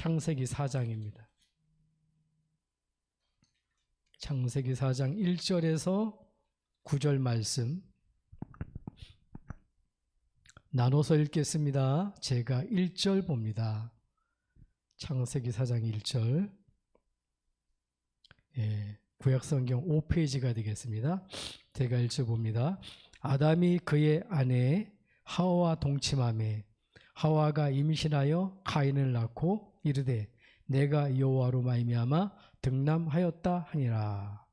창세기 4장입니다. 창세기 4장 1절에서 9절 말씀 나눠서 읽겠습니다. 제가 1절 봅니다. 창세기 4장 1절. 구약성경 5페이지가 되겠습니다. 제가 1절 봅니다. 아담이 그의 아내 하와와 동침하매 하와가 임신하여 가인을 낳고 이르되 내가 여호와로 말미암아 득남하였다 하니라.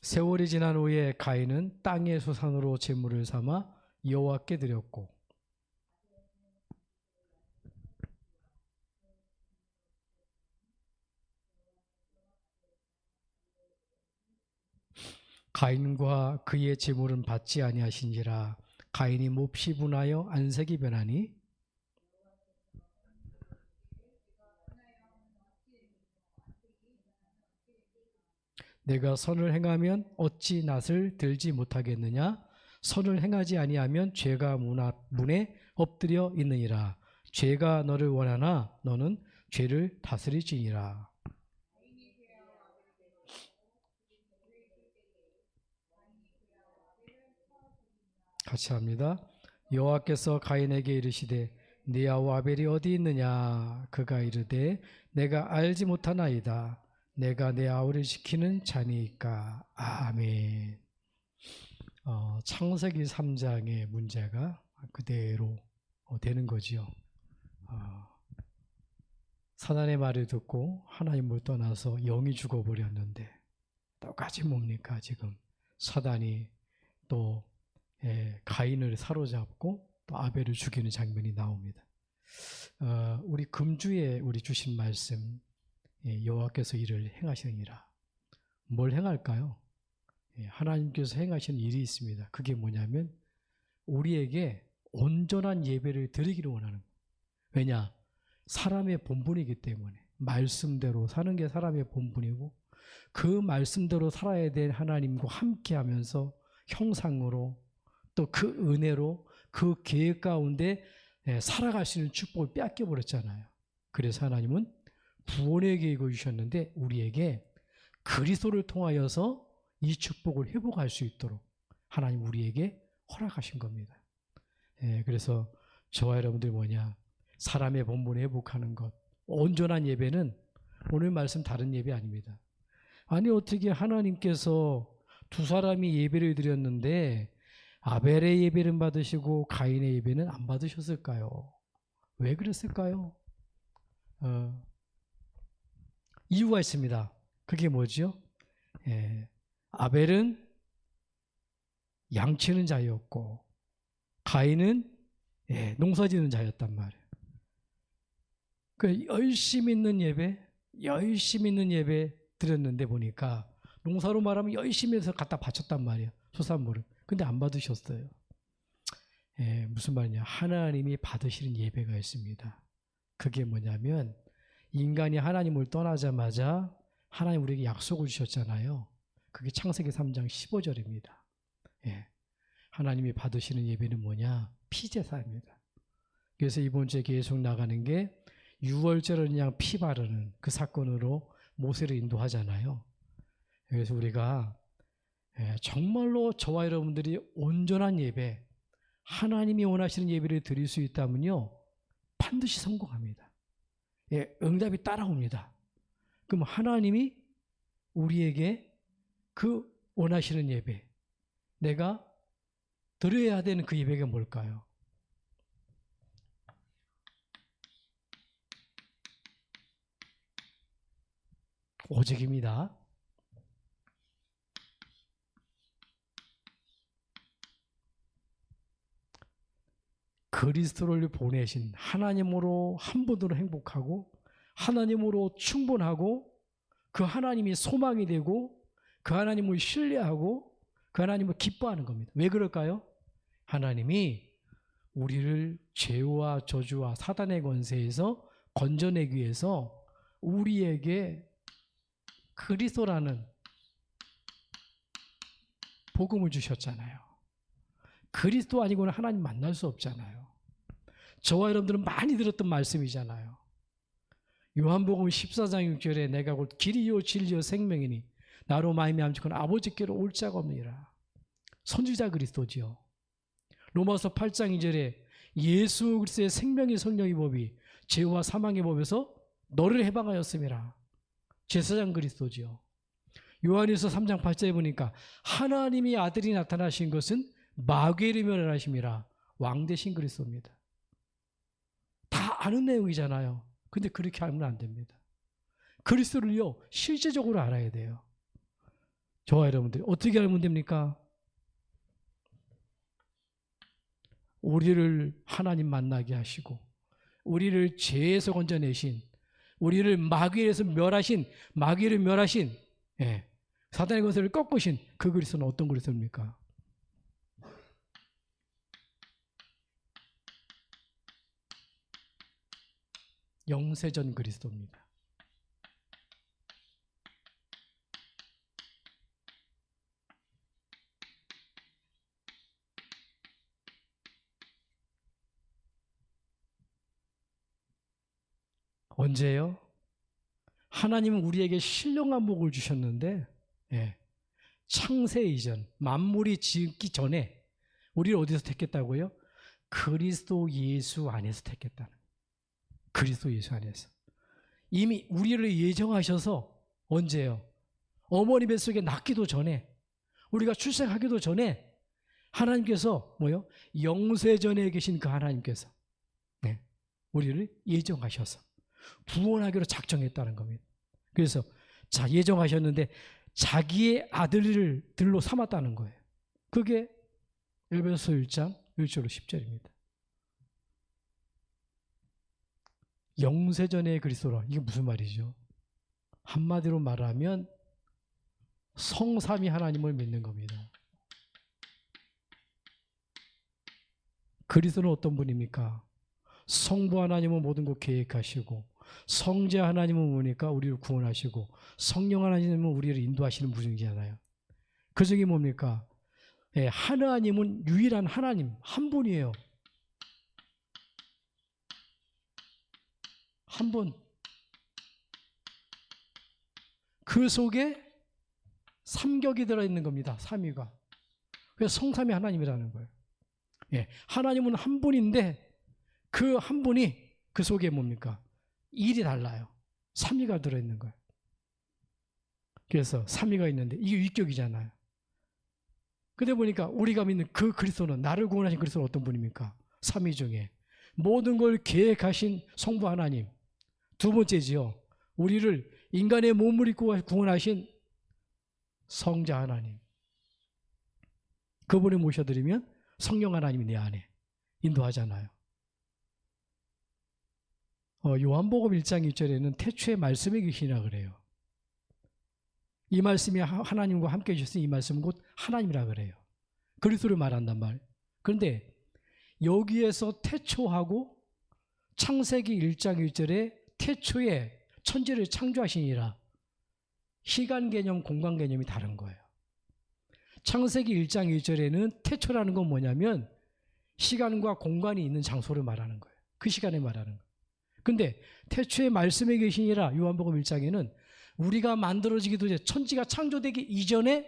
세월이 지난 후에 가인은 땅의 소산으로 제물을 삼아 여호와께 드렸고 가인과 그의 제물은 받지 아니하신지라. 가인이 몹시 분하여 안색이 변하니 내가 선을 행하면 어찌 낫을 들지 못하겠느냐. 선을 행하지 아니하면 죄가 문에 엎드려 있느니라. 죄가 너를 원하나 너는 죄를 다스리지니라. 같이 합니다. 여호와께서 가인에게 이르시되 네 아우 아벨이 어디 있느냐. 그가 이르되 내가 알지 못하나이다. 내가 내 아우를 지키는 자니까. 아멘. 창세기 3장의 문제가 그대로 되는 거지요. 사단의 말을 듣고 하나님을 떠나서 영이 죽어버렸는데 똑같이 뭡니까? 지금 사단이 또 가인을 사로잡고 또 아벨을 죽이는 장면이 나옵니다. 우리 금주에 우리 주신 말씀 여호와께서 일을 행하시느니라. 뭘 행할까요? 하나님께서 행하시는 일이 있습니다. 그게 뭐냐면 우리에게 온전한 예배를 드리기를 원하는 거예요. 왜냐? 사람의 본분이기 때문에 말씀대로 사는 게 사람의 본분이고 그 말씀대로 살아야 될 하나님과 함께하면서 형상으로 또 그 은혜로 그 계획 가운데 살아갈 수 있는 축복을 뺏겨버렸잖아요. 그래서 하나님은 구원의 계획을 주셨는데 우리에게 그리스도를 통하여서 이 축복을 회복할 수 있도록 하나님 우리에게 허락하신 겁니다. 그래서 저와 여러분들이 뭐냐? 사람의 본분을 회복하는 것, 온전한 예배는 오늘 말씀 다른 예배 아닙니다. 아니 어떻게 하나님께서 두 사람이 예배를 드렸는데 아벨의 예배는 받으시고 가인의 예배는 안 받으셨을까요? 왜 그랬을까요? 이유가 있습니다. 그게 뭐죠? 아벨은 양치는 자였고 가인은 농사지는 자였단 말이에요. 그 열심히 있는 예배 드렸는데 보니까 농사로 말하면 열심히 해서 갖다 바쳤단 말이에요. 소산물을. 근데 안 받으셨어요. 무슨 말이냐? 하나님이 받으시는 예배가 있습니다. 그게 뭐냐면 인간이 하나님을 떠나자마자 하나님 우리에게 약속을 주셨잖아요. 그게 창세기 3장 15절입니다. 하나님이 받으시는 예배는 뭐냐? 피제사입니다. 그래서 이번 주에 계속 나가는 게 6월절 어린 양 피 바르는 그 사건으로 모세를 인도하잖아요. 그래서 우리가 정말로 저와 여러분들이 온전한 예배, 하나님이 원하시는 예배를 드릴 수 있다면요 반드시 성공합니다. 응답이 따라옵니다. 그럼 하나님이 우리에게 그 원하시는 예배, 내가 드려야 되는 그 예배가 뭘까요? 오직입니다. 그리스도를 보내신 하나님으로 한 분으로 행복하고 하나님으로 충분하고 그 하나님이 소망이 되고 그 하나님을 신뢰하고 그 하나님을 기뻐하는 겁니다. 왜 그럴까요? 하나님이 우리를 죄와 저주와 사단의 권세에서 건져내기 위해서 우리에게 그리스도라는 복음을 주셨잖아요. 그리스도 아니고는 하나님 만날 수 없잖아요. 저와 여러분들은 많이 들었던 말씀이잖아요. 요한복음 14장 6절에 내가 곧 길이요 진리요 생명이니 나로 말미암지 건 아버지께로 올 자가 없느니라. 선지자 그리스도지요. 로마서 8장 2절에 예수 그리스도의 생명의 성령의 법이 죄와 사망의 법에서 너를 해방하였음이라. 제사장 그리스도지요. 요한일서 3장 8절에 보니까 하나님이 아들이 나타나신 것은 마귀를 멸하심이라. 왕 대신 그리스도입니다. 다 아는 내용이잖아요. 근데 그렇게 알면 안 됩니다. 그리스도를요 실제적으로 알아야 돼요. 저와 여러분들이 어떻게 알면 됩니까? 우리를 하나님 만나게 하시고 우리를 죄에서 건져내신, 우리를 마귀에서 멸하신, 마귀를 멸하신, 사단의 권세를 꺾으신 그 그리스도는 어떤 그리스도입니까? 영세전 그리스도입니다. 언제요? 하나님은 우리에게 신령한 복을 주셨는데 창세 이전, 만물이 지기 전에 우리를 어디서 택했다고요? 그리스도 예수 안에서 택했다는 거예요. 그리스도 예수 안에서. 이미 우리를 예정하셔서 언제요? 어머니 뱃속에 낳기도 전에, 우리가 출생하기도 전에 하나님께서 뭐요? 영세전에 계신 그 하나님께서 우리를 예정하셔서 구원하기로 작정했다는 겁니다. 그래서 예정하셨는데 자기의 아들들로 삼았다는 거예요. 그게 에베소서 1장 1절로 10절입니다. 영세전의 그리스도라. 이게 무슨 말이죠? 한마디로 말하면 성삼위 하나님을 믿는 겁니다. 그리스도는 어떤 분입니까? 성부 하나님은 모든 것 계획하시고, 성자 하나님은 뭡니까? 우리를 구원하시고, 성령 하나님은 우리를 인도하시는 분이잖아요. 그 중에 뭡니까? 하나님은 유일한 하나님 한 분이에요. 한 분. 그 속에 삼격이 들어있는 겁니다. 삼위가. 그래서 성삼위 하나님이라는 거예요. 하나님은 한 분인데 그 한 분이 그 속에 뭡니까? 일이 달라요. 삼위가 들어있는 거예요. 그래서 삼위가 있는데 이게 위격이잖아요. 근데 보니까 우리가 믿는 그 그리스도는, 나를 구원하신 그리스도는 어떤 분입니까? 삼위 중에 모든 걸 계획하신 성부 하나님. 두 번째지요. 우리를 인간의 몸을 입고 구원하신 성자 하나님. 그분을 모셔드리면 성령 하나님이 내 안에 인도하잖아요. 요한복음 1장 1절에는 태초에 말씀이 계시나 그래요. 이 말씀이 하나님과 함께 해주셨으니 이 말씀은 곧 하나님이라 그래요. 그리스도를 말한단 말. 그런데 여기에서 태초하고 창세기 1장 1절에 태초에 천지를 창조하시니라. 시간 개념, 공간 개념이 다른 거예요. 창세기 1장 1절에는 태초라는 건 뭐냐면 시간과 공간이 있는 장소를 말하는 거예요. 그 시간에 말하는 거예요. 근데 태초에 말씀에 계시니라 요한복음 1장에는 우리가 만들어지기도 전에, 천지가 창조되기 이전에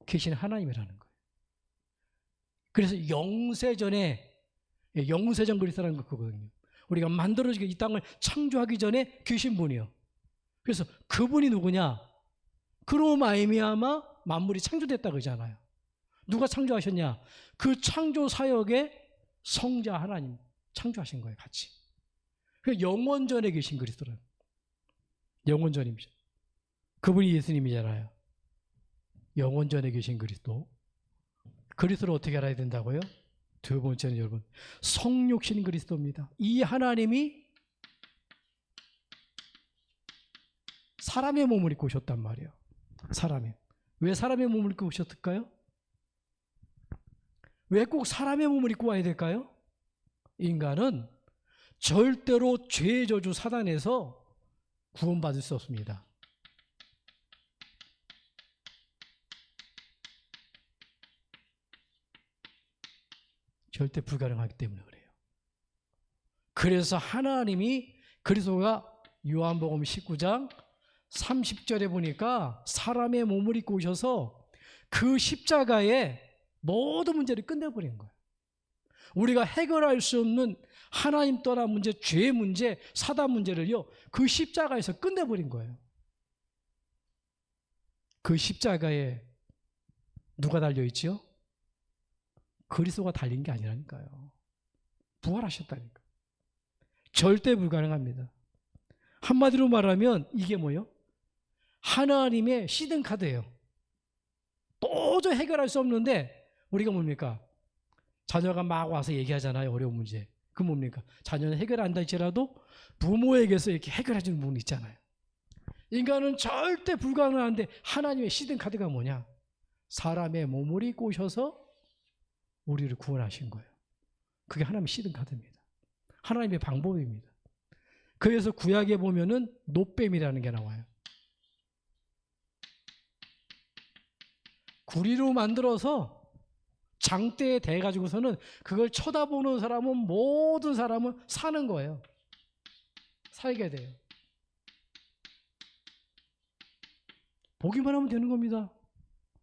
계신 하나님이라는 거예요. 그래서 영세전에, 영세전 그리스도라는 거 그거거든요. 우리가 만들어지기, 이 땅을 창조하기 전에 계신 분이요. 그래서 그분이 누구냐? 그로 말미암아 만물이 창조됐다 그러잖아요. 누가 창조하셨냐? 그 창조 사역에 성자 하나님 창조하신 거예요, 같이. 그 영원전에 계신 그리스도라는, 영원전입니다. 그분이 예수님이잖아요. 영원전에 계신 그리스도. 그리스도를 어떻게 알아야 된다고요? 두 번째는 여러분, 성육신 그리스도입니다. 이 하나님이 사람의 몸을 입고 오셨단 말이에요. 사람의. 왜 사람의 몸을 입고 오셨을까요? 왜 꼭 사람의 몸을 입고 와야 될까요? 인간은 절대로 죄의 저주 사단에서 구원받을 수 없습니다. 절대 불가능하기 때문에 그래요. 그래서 하나님이 그리스도가 요한복음 19장 30절에 보니까 사람의 몸을 입고 오셔서 그 십자가에 모든 문제를 끝내버린 거예요. 우리가 해결할 수 없는 하나님 떠난 문제, 죄의 문제, 사단 문제를요, 그 십자가에서 끝내버린 거예요. 그 십자가에 누가 달려있지요? 그리스도가 달린 게 아니라니까요. 부활하셨다니까. 절대 불가능합니다. 한마디로 말하면 이게 뭐예요? 하나님의 시든카드예요. 도저히 해결할 수 없는데 우리가 뭡니까? 자녀가 막 와서 얘기하잖아요. 어려운 문제. 그 뭡니까? 자녀는 해결 안 할지라도 부모에게서 이렇게 해결해 주는 부분이 있잖아요. 인간은 절대 불가능한데 하나님의 시든카드가 뭐냐? 사람의 몸을 입고 오셔서 우리를 구원하신 거예요. 그게 하나님의 시든카드입니다. 하나님의 방법입니다. 그래서 구약에 보면은 노뱀이라는 게 나와요. 구리로 만들어서 장대에 대가지고서는 그걸 쳐다보는 사람은 모든 사람은 사는 거예요. 살게 돼요. 보기만 하면 되는 겁니다.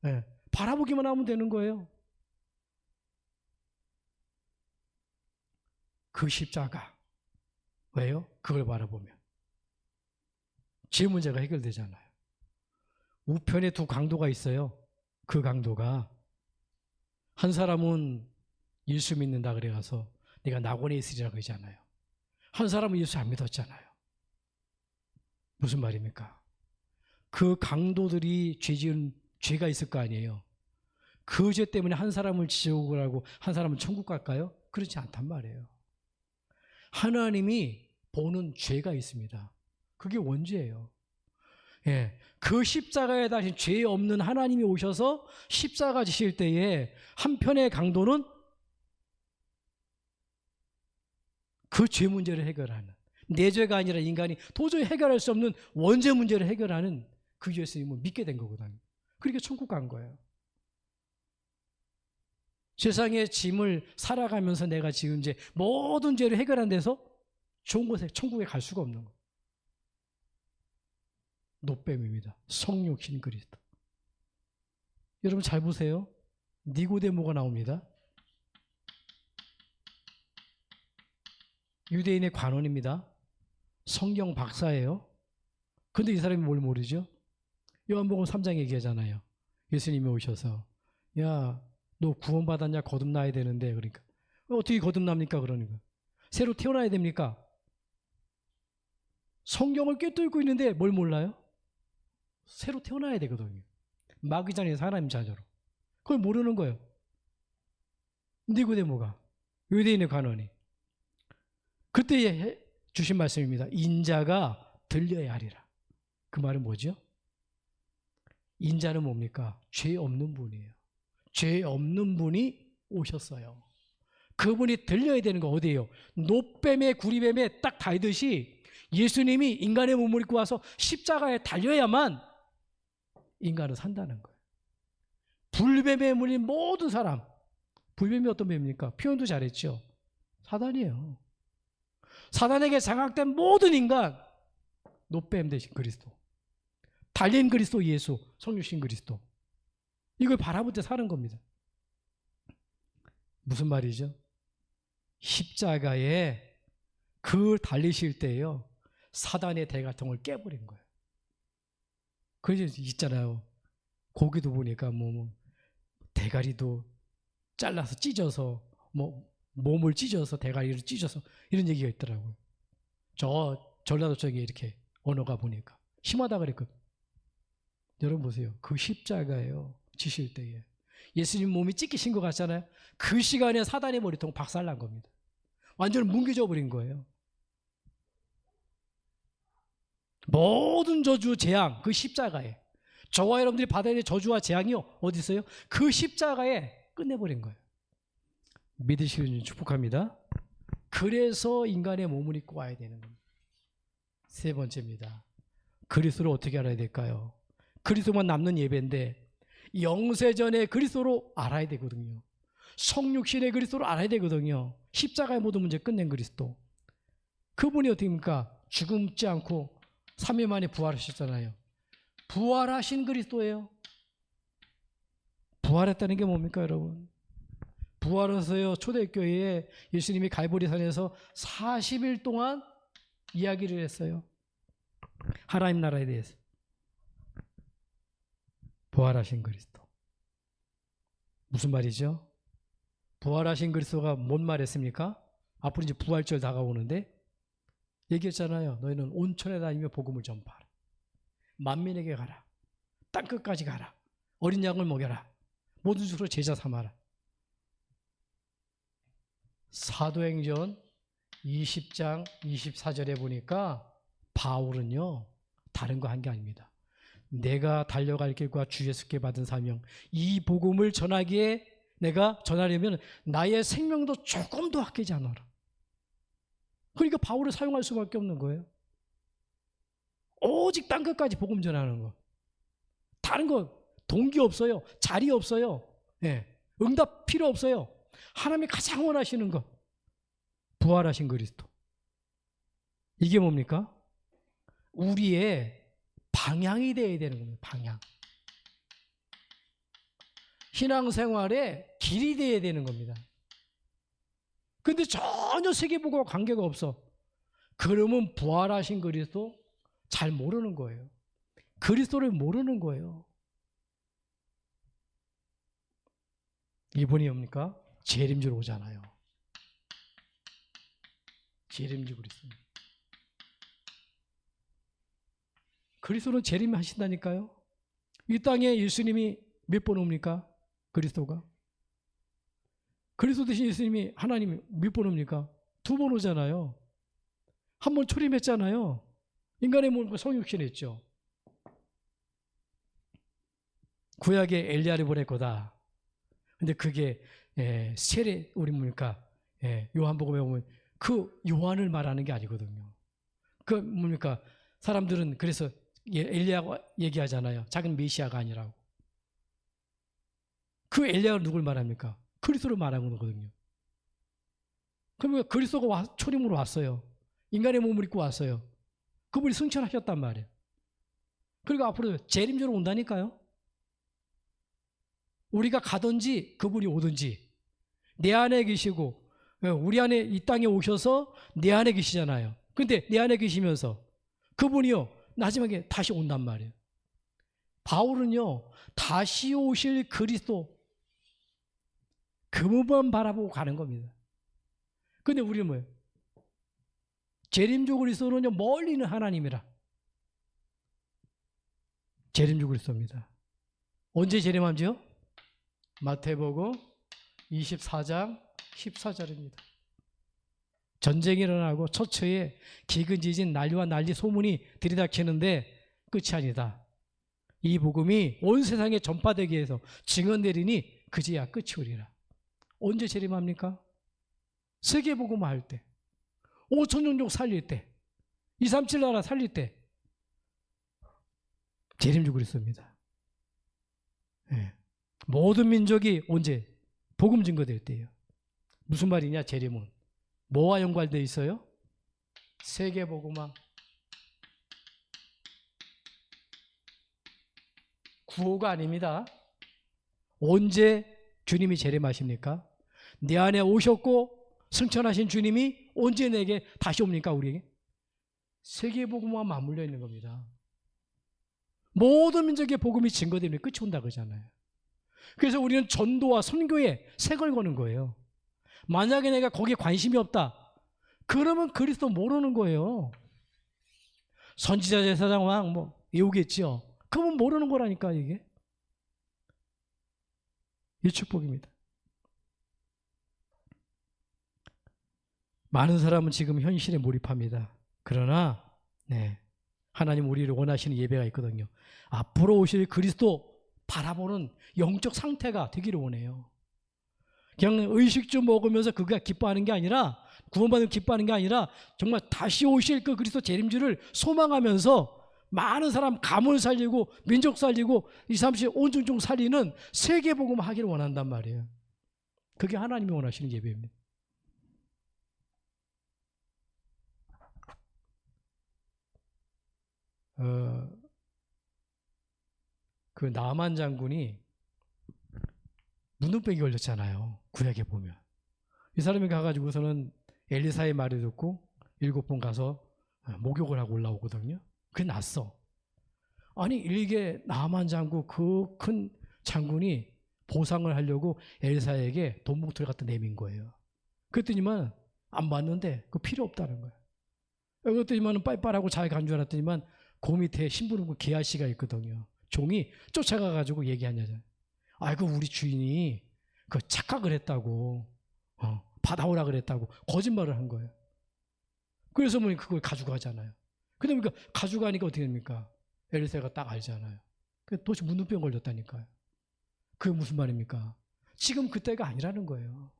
네. 바라보기만 하면 되는 거예요. 그 십자가. 왜요? 그걸 바라보면 죄 문제가 해결되잖아요. 우편에 두 강도가 있어요. 그 강도가 한 사람은 예수 믿는다 그래가서 내가 낙원에 있으리라 그러잖아요. 한 사람은 예수 안 믿었잖아요. 무슨 말입니까? 그 강도들이 죄가 있을 거 아니에요. 그 죄 때문에 한 사람을 지옥을 하고 한 사람은 천국 갈까요? 그렇지 않단 말이에요. 하나님이 보는 죄가 있습니다. 그게 원죄예요. 예, 그 십자가에 달린 죄 없는 하나님이 오셔서 십자가 지실 때에 한편의 강도는 그 죄 문제를 해결하는, 내 죄가 아니라 인간이 도저히 해결할 수 없는 원죄 문제를 해결하는 그 예수님을 믿게 된 거거든요. 그러니까 천국 간 거예요. 세상의 짐을 살아가면서 내가 지금 이제 모든 죄를 해결한 데서 좋은 곳에 천국에 갈 수가 없는 거예요. 노뱀입니다. 성육신 그리스도. 여러분 잘 보세요. 니고데모가 나옵니다. 유대인의 관원입니다. 성경 박사예요. 근데 이 사람이 뭘 모르죠? 요한복음 3장 얘기하잖아요. 예수님이 오셔서 야, 너 구원받았냐? 거듭나야 되는데. 그러니까 어떻게 거듭납니까? 그러니까 새로 태어나야 됩니까? 성경을 꿰뚫고 있는데 뭘 몰라요? 새로 태어나야 되거든요. 마귀자녀에서 하나님 자녀로. 그걸 모르는 거예요. 니고데모가, 유대인의 관원이. 그때 주신 말씀입니다. 인자가 들려야 하리라. 그 말은 뭐죠? 인자는 뭡니까? 죄 없는 분이에요. 죄 없는 분이 오셨어요. 그분이 들려야 되는 거 어디예요? 노뱀의 구리뱀에 딱 달듯이 예수님이 인간의 몸을 입고 와서 십자가에 달려야만 인간은 산다는 거예요. 불뱀에 물린 모든 사람, 불뱀이 어떤 뱀입니까? 표현도 잘했죠. 사단이에요. 사단에게 장악된 모든 인간, 노뱀 대신 그리스도, 달린 그리스도 예수, 성육신 그리스도, 이걸 바라볼 때 사는 겁니다. 무슨 말이죠? 십자가에 그 달리실 때요, 사단의 대갈통을 깨버린 거예요. 그래서 있잖아요. 고기도 보니까 대가리도 잘라서 찢어서 몸을 찢어서 대가리를 찢어서 이런 얘기가 있더라고요. 저 전라도 쪽에 이렇게 언어가 보니까 심하다 그랬거든요. 여러분 보세요. 그 십자가예요. 지실 때에 예수님 몸이 찢기신 것 같잖아요. 그 시간에 사단의 머리통 박살난 겁니다. 완전 뭉개져 버린 거예요. 모든 저주 재앙 그 십자가에, 저와 여러분들이 받아야 될 저주와 재앙이요 어디 있어요? 그 십자가에 끝내버린 거예요. 믿으시는 축복합니다. 그래서 인간의 몸을 입고 와야 되는 겁니다. 세 번째입니다. 그리스도를 어떻게 알아야 될까요? 그리스도만 남는 예배인데 영세전에 그리스도로 알아야 되거든요. 성육신의 그리스도를 알아야 되거든요. 십자가의 모든 문제 끝낸 그리스도. 그분이 어떻게 합니까? 죽음지 않고 3일 만에 부활하셨잖아요. 부활하신 그리스도예요. 부활했다는 게 뭡니까, 여러분? 부활해서요, 초대교회에 예수님이 갈보리산에서 40일 동안 이야기를 했어요. 하나님 나라에 대해서. 부활하신 그리스도. 무슨 말이죠? 부활하신 그리스도가 뭔 말했습니까? 앞으로 이제 부활절 다가오는데 얘기했잖아요. 너희는 온천에 다니며 복음을 전파하라. 만민에게 가라. 땅끝까지 가라. 어린 양을 먹여라. 모든 주로 제자 삼아라. 사도행전 20장 24절에 보니까 바울은요, 다른 거 한 게 아닙니다. 내가 달려갈 길과 주 예수께 받은 사명, 이 복음을 전하기에 내가 전하려면 나의 생명도 조금도 아끼지 않아라. 그러니까 바울을 사용할 수밖에 없는 거예요. 오직 땅끝까지 복음 전하는 거. 다른 거 동기 없어요. 자리 없어요. 예, 응답 필요 없어요. 하나님이 가장 원하시는 것, 부활하신 그리스도. 이게 뭡니까? 우리의 방향이 되어야 되는 겁니다. 방향. 신앙생활의 길이 되어야 되는 겁니다. 근데 전혀 세계보고와 관계가 없어. 그러면 부활하신 그리스도 잘 모르는 거예요. 그리스도를 모르는 거예요. 이분이 뭡니까? 재림주로 오잖아요. 재림주 그리스도. 그리스도는 재림하신다니까요. 이 땅에 예수님이 몇 번 옵니까? 그리스도가. 그리스도 대신 예수님이, 하나님이 몇 번 옵니까? 2번 오잖아요. 한 번 초림했잖아요. 인간의 몸을 성육신했죠. 구약에 엘리야를 보낼 거다. 근데 그게 세례, 우리 뭡니까? 요한복음에 보면 그 요한을 말하는 게 아니거든요. 그 뭡니까? 사람들은 그래서 엘리야가 얘기하잖아요. 자기는 메시아가 아니라고. 그 엘리야가 누굴 말합니까? 그리스도를 말하는 거거든요. 그러면 그리스도가 초림으로 왔어요. 인간의 몸을 입고 왔어요. 그분이 승천하셨단 말이에요. 그리고 앞으로 재림주로 온다니까요. 우리가 가든지 그분이 오든지 내 안에 계시고, 우리 안에 이 땅에 오셔서 내 안에 계시잖아요. 근데 내 안에 계시면서 그분이요, 마지막에 다시 온단 말이에요. 바울은요, 다시 오실 그리스도, 그분만 바라보고 가는 겁니다. 근데 우리는 뭐예요? 재림주 그리스도는요, 멀리 있는 하나님이라. 재림주 그리스도입니다. 언제 재림함지요? 마태복음 24장 14절입니다. 전쟁이 일어나고 처처에 기근지진 난리와 난리 소문이 들이닥치는데 끝이 아니다. 이 복음이 온 세상에 전파되기 위해서 증언 내리니 그제야 끝이 오리라. 언제 재림합니까? 세계복음 할 때, 5천종족 살릴 때, 237 나라 살릴 때 재림주 그리스도입니다. 네. 모든 민족이 언제? 복음 증거될 때예요. 무슨 말이냐? 재림은 뭐와 연관되어 있어요? 세계복음화. 구호가 아닙니다. 언제 주님이 재림하십니까? 내 안에 오셨고 승천하신 주님이 언제 내게 다시 옵니까? 우리에게? 세계복음화 맞물려 있는 겁니다. 모든 민족의 복음이 증거되면 끝이 온다 그러잖아요. 그래서 우리는 전도와 선교에 색을 거는 거예요. 만약에 내가 거기에 관심이 없다, 그러면 그리스도 모르는 거예요. 선지자, 제사장, 왕 뭐 외우겠죠. 그건 모르는 거라니까. 이게 이 축복입니다. 많은 사람은 지금 현실에 몰입합니다. 그러나 하나님 우리를 원하시는 예배가 있거든요. 앞으로 오실 그리스도 바라보는 영적 상태가 되기를 원해요. 그냥 의식주 먹으면서 그가 기뻐하는 게 아니라, 구원받는 기뻐하는 게 아니라 정말 다시 오실 그 그리스도 재림주를 소망하면서 많은 사람 가문 살리고 민족 살리고 2, 30 온중종 살리는 세계복음 하기를 원한단 말이에요. 그게 하나님이 원하시는 예배입니다. 그 나만 장군이 문둥병이 걸렸잖아요. 구약에 보면. 이 사람이 가가지고서는 엘리사의 말을 듣고 7번 가서 목욕을 하고 올라오거든요. 그게 낫어. 아니 이게 나만 장군, 그 큰 장군이 보상을 하려고 엘리사에게 돈봉투를 갖다 내민 거예요. 그랬더니만 안 받는데 그 필요 없다는 거예요. 그랬더니만 빨빨하고 잘 간 줄 알았더니만 그 밑에 심부름꾼 게하시가 있거든요. 종이 쫓아가가지고 얘기하냐잖아요. 아이고 우리 주인이 그 착각을 했다고, 받아오라 그랬다고 거짓말을 한 거예요. 그래서 뭐 그걸 가져가잖아요. 그러니까 가져가니까 어떻게 됩니까? 엘리사가 딱 알잖아요. 도대체 문둥병 걸렸다니까요. 그게 무슨 말입니까? 지금 그때가 아니라는 거예요.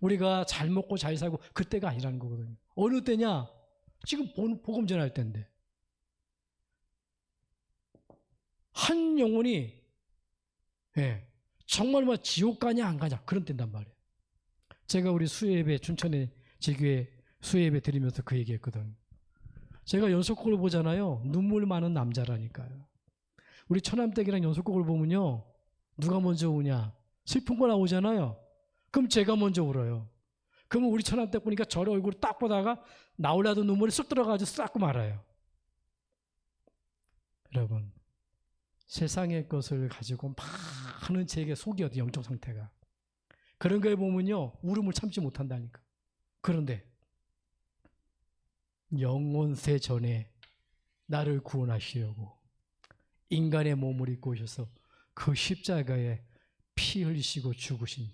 우리가 잘 먹고 잘 살고 그때가 아니라는 거거든요. 어느 때냐? 지금 복음 전할 때인데. 한 영혼이 정말 뭐 지옥 가냐 안 가냐 그런 때인단 말이에요. 제가 우리 수요예배 춘천의 제교회 수요예배 드리면서 그 얘기했거든요. 제가 연속곡을 보잖아요. 눈물 많은 남자라니까요. 우리 처남댁이랑 연속곡을 보면요. 누가 먼저 우냐? 슬픈 거 나오잖아요. 그럼 제가 먼저 울어요. 그러면 우리 처남댁 보니까 저를 얼굴을 딱 보다가 나오려던 눈물이 쑥 들어가지고 싹고 말아요. 여러분, 세상의 것을 가지고 많은 제게 속이 어디 영적 상태가. 그런 거에 보면요. 울음을 참지 못한다니까. 그런데 영원세 전에 나를 구원하시려고 인간의 몸을 입고 오셔서 그 십자가에 피 흘리시고 죽으신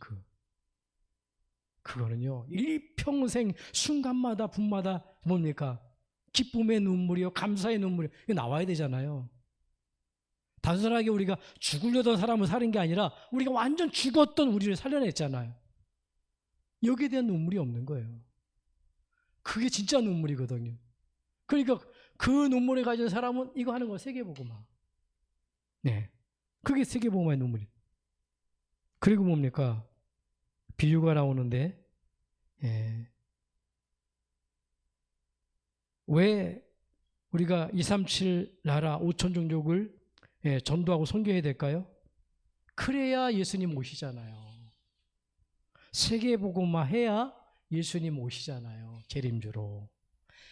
그거는요. 일평생 순간마다 분마다 뭡니까? 기쁨의 눈물이요. 감사의 눈물이요. 이거 나와야 되잖아요. 단순하게 우리가 죽으려던 사람을 살인 게 아니라 우리가 완전 죽었던 우리를 살려냈잖아요. 여기에 대한 눈물이 없는 거예요. 그게 진짜 눈물이거든요. 그러니까 그 눈물을 가진 사람은 이거 하는 거 세계복음화. 네, 그게 세계복음화의 눈물이에요. 그리고 뭡니까? 비유가 나오는데 왜 우리가 237 나라 5천 종족을 전도하고 선교해야 될까요? 그래야 예수님 오시잖아요. 세계복음화 해야 예수님 오시잖아요. 재림주로.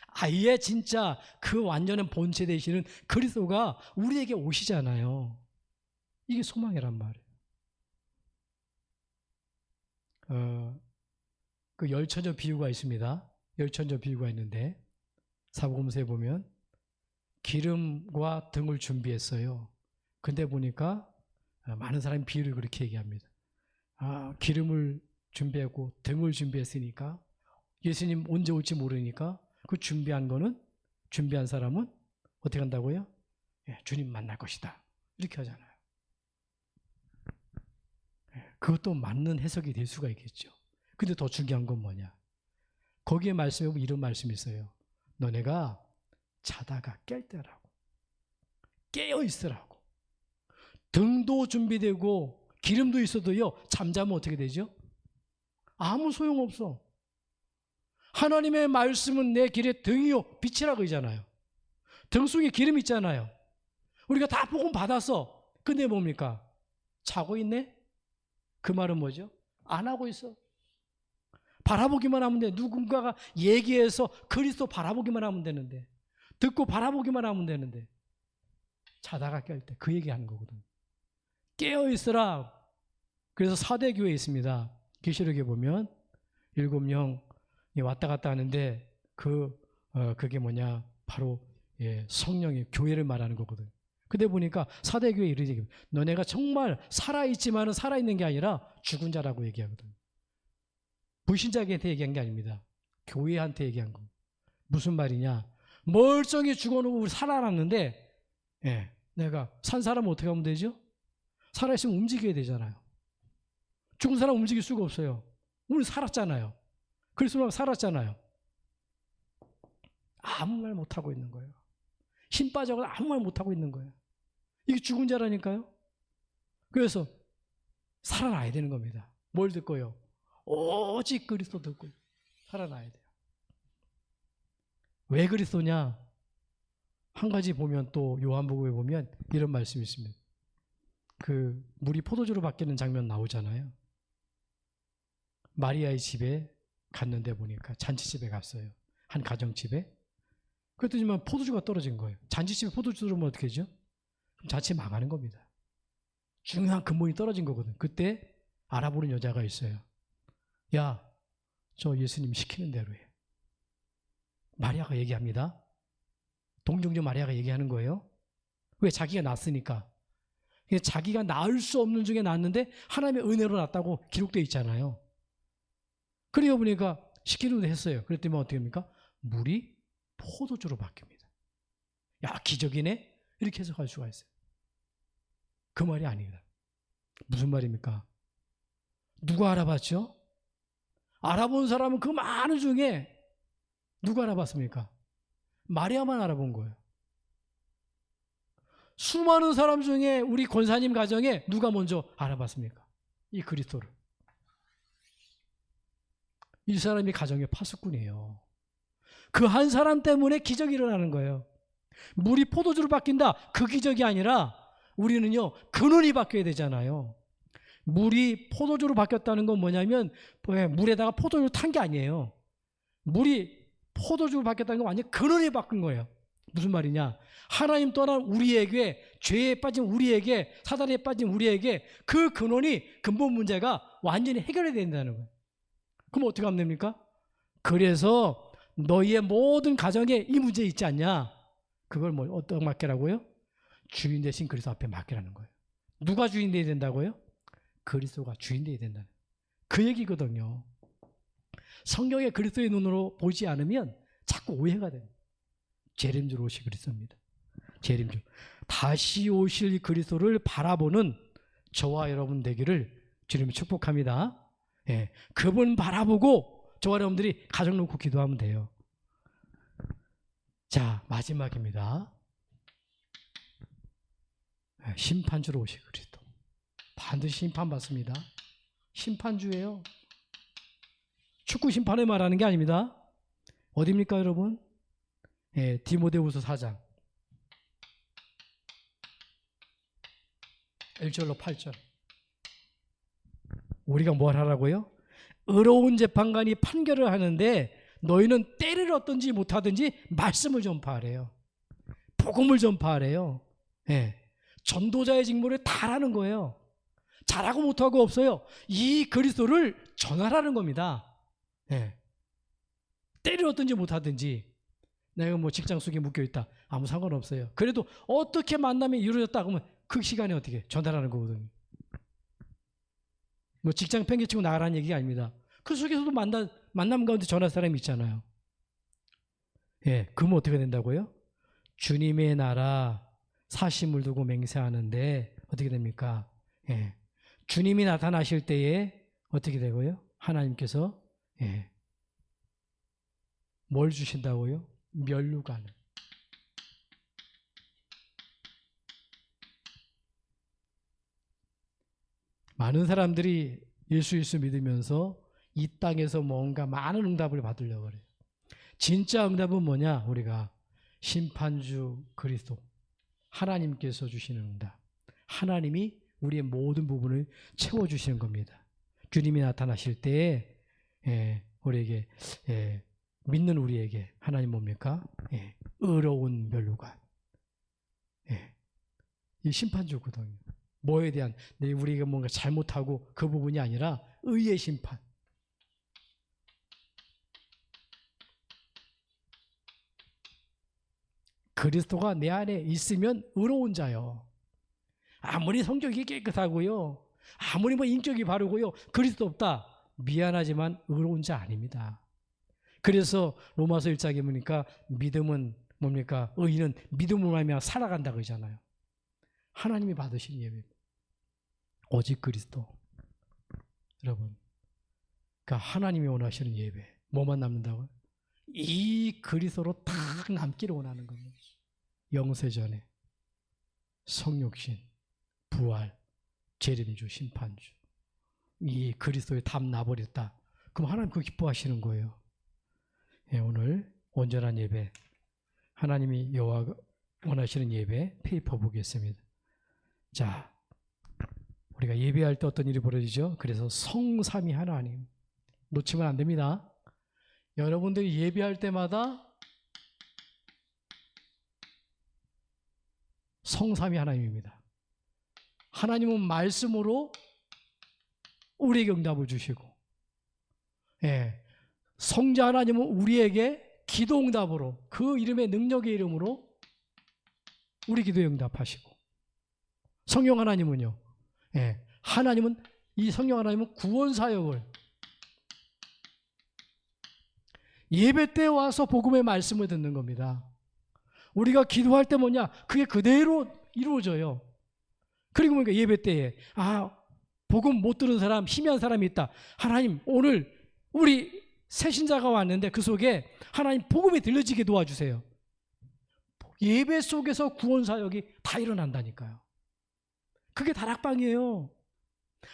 아예 진짜 그 완전한 본체 되시는 그리스도가 우리에게 오시잖아요. 이게 소망이란 말이에요. 그 열처녀 비유가 있습니다. 열처녀 비유가 있는데 사복음서에 보면 기름과 등을 준비했어요. 근데 보니까 많은 사람이 비유를 그렇게 얘기합니다. 기름을 준비했고 등을 준비했으니까 예수님 언제 올지 모르니까 그 준비한 사람은 어떻게 한다고요? 주님 만날 것이다. 이렇게 하잖아요. 그것도 맞는 해석이 될 수가 있겠죠. 근데 더 중요한 건 뭐냐? 거기에 말씀에 보면 이런 말씀이 있어요. 너네가 자다가 깰 때라고. 깨어 있으라고. 등도 준비되고 기름도 있어도요. 잠자면 어떻게 되죠? 아무 소용없어. 하나님의 말씀은 내 길의 등이요 빛이라고 하잖아요. 등 속에 기름 있잖아요. 우리가 다 복음 받았어. 근데 뭡니까? 자고 있네? 그 말은 뭐죠? 안 하고 있어. 바라보기만 하면 돼. 누군가가 얘기해서 그리스도 바라보기만 하면 되는데, 듣고 바라보기만 하면 되는데, 자다가 깰 때 그 얘기하는 거거든. 깨어있으라. 그래서 4대 교회에 있습니다. 계시록에 보면 7명 왔다 갔다 하는데 그게 뭐냐? 바로 성령의 교회를 말하는 거거든. 근데 보니까 4대 교회 이런 얘기입니다. 너네가 정말 살아있지만은 살아있는 게 아니라 죽은 자라고 얘기하거든. 불신자한테 얘기한 게 아닙니다. 교회한테 얘기한 거. 무슨 말이냐? 멀쩡히 죽어놓고 우리 살아났는데 내가 산 사람은 어떻게 하면 되죠? 살아있으면 움직여야 되잖아요. 죽은 사람 움직일 수가 없어요. 우리 살았잖아요. 그리스도가 살았잖아요. 아무 말 못하고 있는 거예요. 힘 빠져서 아무 말 못하고 있는 거예요. 이게 죽은 자라니까요. 그래서 살아나야 되는 겁니다. 뭘 듣고요? 오직 그리스도 듣고 살아나야 돼요. 왜 그리스도냐? 한 가지 보면 또 요한복음에 보면 이런 말씀이 있습니다. 그 물이 포도주로 바뀌는 장면 나오잖아요. 마리아의 집에 갔는데 보니까 잔치집에 갔어요. 한 가정집에. 그랬더니만 포도주가 떨어진 거예요. 잔치집에 포도주 들어오면 어떻게 되죠? 그럼 잔치 망하는 겁니다. 중요한 근본이 떨어진 거거든. 그때 알아보는 여자가 있어요. 야, 저 예수님 시키는 대로 해. 마리아가 얘기합니다. 동정녀 마리아가 얘기하는 거예요. 왜? 자기가 낳았으니까. 자기가 낳을 수 없는 중에 낳았는데 하나님의 은혜로 낳았다고 기록되어 있잖아요. 그러다 보니까 시키는 대로 했어요. 그랬더니 어떻게 합니까? 물이 포도주로 바뀝니다. 야, 기적이네? 이렇게 해석할 수가 있어요. 그 말이 아닙니다. 무슨 말입니까? 누가 알아봤죠? 알아본 사람은 그 많은 중에 누가 알아봤습니까? 마리아만 알아본 거예요. 수많은 사람 중에 우리 권사님 가정에 누가 먼저 알아봤습니까? 이 그리스도를. 이 사람이 가정의 파수꾼이에요. 그 한 사람 때문에 기적이 일어나는 거예요. 물이 포도주로 바뀐다. 그 기적이 아니라 우리는요, 근원이 바뀌어야 되잖아요. 물이 포도주로 바뀌었다는 건 뭐냐면 물에다가 포도주를 탄 게 아니에요. 물이 포도주로 바뀌었다는 건 완전히 근원이 바뀐 거예요. 무슨 말이냐? 하나님 떠난 우리에게, 죄에 빠진 우리에게, 사단에 빠진 우리에게 그 근원이, 근본 문제가 완전히 해결이 된다는 거예요. 그럼 어떻게 하면 됩니까? 그래서 너희의 모든 가정에 이 문제 있지 않냐? 그걸 뭐 어떻게 맡기라고요? 주인 대신 그리스도 앞에 맡기라는 거예요. 누가 주인 되어야 된다고요? 그리스도가 주인 되어야 된다는 그 얘기거든요. 성경의 그리스도의 눈으로 보지 않으면 자꾸 오해가 돼요. 재림주로 오실 그리스도입니다. 재림주. 다시 오실 그리스도를 바라보는 저와 여러분 되기를 주님이 축복합니다. 예, 그분 바라보고 저와 여러분들이 가정 놓고 기도하면 돼요. 자, 마지막입니다. 심판주로 오실 그리스도. 반드시 심판받습니다. 심판주예요. 축구 심판을 말하는 게 아닙니다. 어디입니까, 여러분? 예, 디모데후서 4장 1절로 8절. 우리가 뭘 하라고요? 의로운 재판관이 판결을 하는데 너희는 때를 얻든지 못하든지 말씀을 전파하래요. 복음을 전파하래요. 예, 전도자의 직무를 다하는 거예요. 잘하고 못하고 없어요. 이 그리스도를 전하라는 겁니다. 예, 때를 얻든지 못하든지. 내가 뭐 직장 속에 묶여있다. 아무 상관없어요. 그래도 어떻게 만남이 이루어졌다 그러면 그 시간에 어떻게 전달하는 거거든요. 뭐 직장 팽개치고 나가라는 얘기가 아닙니다. 그 속에서도 만남 가운데 전할 사람이 있잖아요. 예, 그러면 어떻게 된다고요? 주님의 나라 사심을 두고 맹세하는데 어떻게 됩니까? 예, 주님이 나타나실 때에 어떻게 되고요? 하나님께서 예, 뭘 주신다고요? 면류관을. 많은 사람들이 예수 믿으면서 이 땅에서 뭔가 많은 응답을 받으려고 그래요. 진짜 응답은 뭐냐? 우리가 심판주 그리스도 하나님께서 주시는 응답. 하나님이 우리의 모든 부분을 채워주시는 겁니다. 주님이 나타나실 때에 우리에게 믿는 우리에게 하나님 뭡니까? 의로운 면류관. 이 심판주거든요. 뭐에 대한 우리가 뭔가 잘못하고 그 부분이 아니라 의의 심판. 그리스도가 내 안에 있으면 의로운 자요. 아무리 성격이 깨끗하고요, 아무리 뭐 인격이 바르고요, 그리스도 없다. 미안하지만 의로운 자 아닙니다. 그래서 로마서 1장에 보니까 믿음은 뭡니까? 의인은 믿음으로 말미암아 살아간다 그러잖아요. 하나님이 받으신 예배. 오직 그리스도. 여러분, 그러니까 하나님이 원하시는 예배. 뭐만 남는다고요? 이 그리스도로 딱 남기를 원하는 겁니다. 영세전에 성육신, 부활, 재림주, 심판주. 이 그리스도의 답 나버렸다. 그럼 하나님 그거 기뻐하시는 거예요. 예, 오늘 온전한 예배, 하나님이 여호와가 원하시는 예배 페이퍼 보겠습니다. 자, 우리가 예배할 때 어떤 일이 벌어지죠? 그래서 성삼위 하나님 놓치면 안 됩니다. 여러분들이 예배할 때마다 성삼위 하나님입니다. 하나님은 말씀으로 우리에게 응답을 주시고, 예, 성자 하나님은 우리에게 기도 응답으로 그 이름의 능력의 이름으로 우리 기도에 응답하시고, 성령 하나님은요, 예, 하나님은 이 성령 하나님은 구원 사역을 예배 때 와서 복음의 말씀을 듣는 겁니다. 우리가 기도할 때 뭐냐? 그게 그대로 이루어져요. 그리고 뭔가 예배 때에 복음 못 들은 사람, 희미한 사람이 있다. 하나님 오늘 우리 새신자가 왔는데 그 속에 하나님 복음이 들려지게 도와주세요. 예배 속에서 구원 사역이 다 일어난다니까요. 그게 다락방이에요.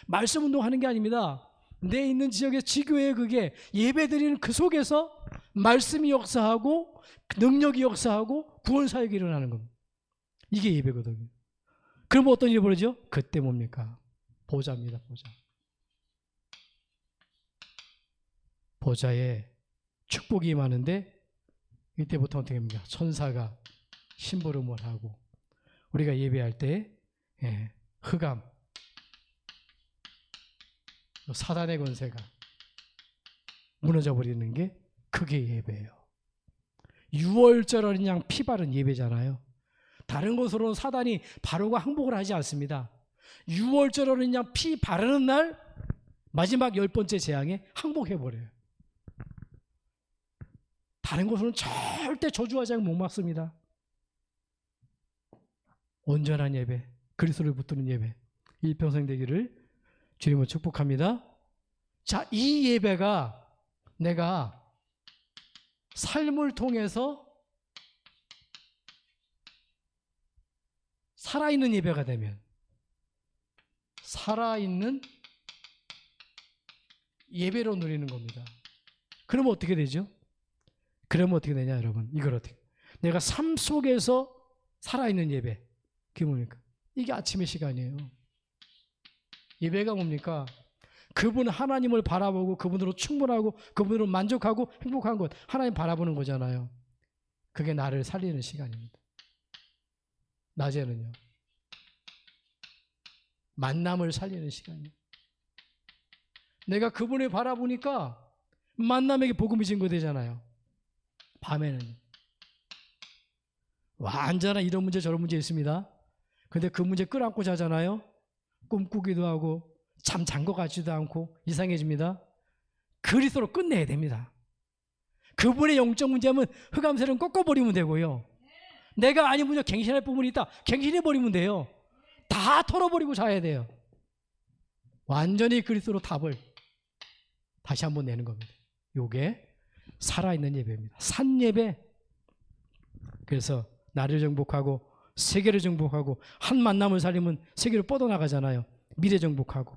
말씀 운동하는 게 아닙니다. 내 있는 지역의 지교회에 그게 예배드리는 그 속에서 말씀이 역사하고 능력이 역사하고 구원 사역이 일어나는 겁니다. 이게 예배거든요. 그러면 어떤 일이 벌어지죠? 그때 뭡니까? 보좌입니다. 보좌. 보좌에 축복이 임하는데 이때부터 어떻게 합니까? 천사가 심부름을 하고 우리가 예배할 때 흑암, 사단의 권세가 무너져 버리는 게 그게 예배예요. 유월절 어린 양 피 바른 예배잖아요. 다른 것으로는 사단이 바로가 항복을 하지 않습니다. 유월절 어린 양 피 바르는 날 마지막 10번째 재앙에 항복해버려요. 다른 것으로는 절대 저주하지 않고 못 막습니다. 온전한 예배, 그리스도를 붙드는 예배, 일평생 되기를 주님을 축복합니다. 자, 이 예배가 내가 삶을 통해서 살아있는 예배가 되면, 살아있는 예배로 누리는 겁니다. 그러면 어떻게 되죠? 그러면 어떻게 되냐, 여러분? 이걸 어떻게? 내가 삶 속에서 살아있는 예배. 그게 뭡니까? 이게 아침의 시간이에요. 예배가 뭡니까? 그분 하나님을 바라보고 그분으로 충분하고 그분으로 만족하고 행복한 것, 하나님 바라보는 거잖아요. 그게 나를 살리는 시간입니다. 낮에는요, 만남을 살리는 시간이에요. 내가 그분을 바라보니까 만남에게 복음이 증거되잖아요. 밤에는 완전한 이런 문제 저런 문제 있습니다. 근데 그 문제 끌어안고 자잖아요. 꿈꾸기도 하고 잠 잔 것 같지도 않고 이상해집니다. 그리스도로 끝내야 됩니다. 그분의 영적 문제면 흑암세는 꺾어버리면 되고요. 내가 아닌 분야 갱신할 부분이 있다. 갱신해버리면 돼요. 다 털어버리고 자야 돼요. 완전히 그리스도로 답을 다시 한번 내는 겁니다. 요게 살아있는 예배입니다. 산 예배. 그래서 나를 정복하고 세계를 정복하고 한 만남을 살리면 세계로 뻗어나가잖아요. 미래 정복하고.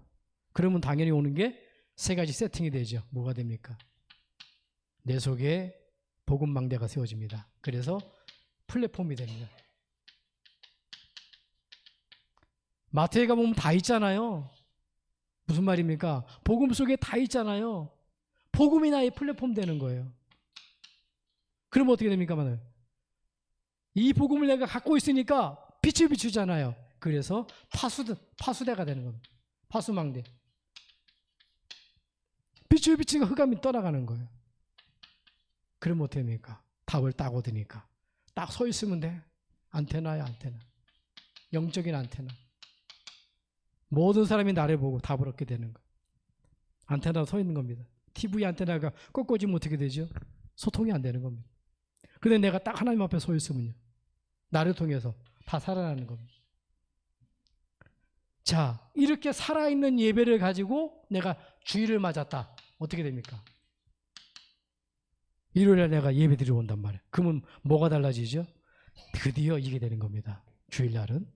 그러면 당연히 오는 게 세 가지 세팅이 되죠. 뭐가 됩니까? 내 속에 복음망대가 세워집니다. 그래서 플랫폼이 됩니다. 마태에 가보면 다 있잖아요. 무슨 말입니까? 복음 속에 다 있잖아요. 복음이 나의 플랫폼 되는 거예요. 그러면 어떻게 됩니까? 이 복음을 내가 갖고 있으니까 빛을 비추잖아요. 그래서 파수대가 되는 겁니다. 파수망대. 빛을 비추니까 흑암이 떠나가는 거예요. 그러면 어떻게 됩니까? 답을 딱 얻으니까 딱 서 있으면 돼. 안테나야, 안테나. 영적인 안테나. 모든 사람이 나를 보고 답을 얻게 되는 거예요. 안테나가 서 있는 겁니다. TV 안테나가 꺾어지면 어떻게 되죠? 소통이 안 되는 겁니다. 근데 내가 딱 하나님 앞에 서 있으면요, 나를 통해서 다 살아나는 겁니다. 자, 이렇게 살아있는 예배를 가지고 내가 주일을 맞았다. 어떻게 됩니까? 일요일에 내가 예배 드리러 온단 말이에요. 그러면 뭐가 달라지죠? 드디어 이게 되는 겁니다. 주일날은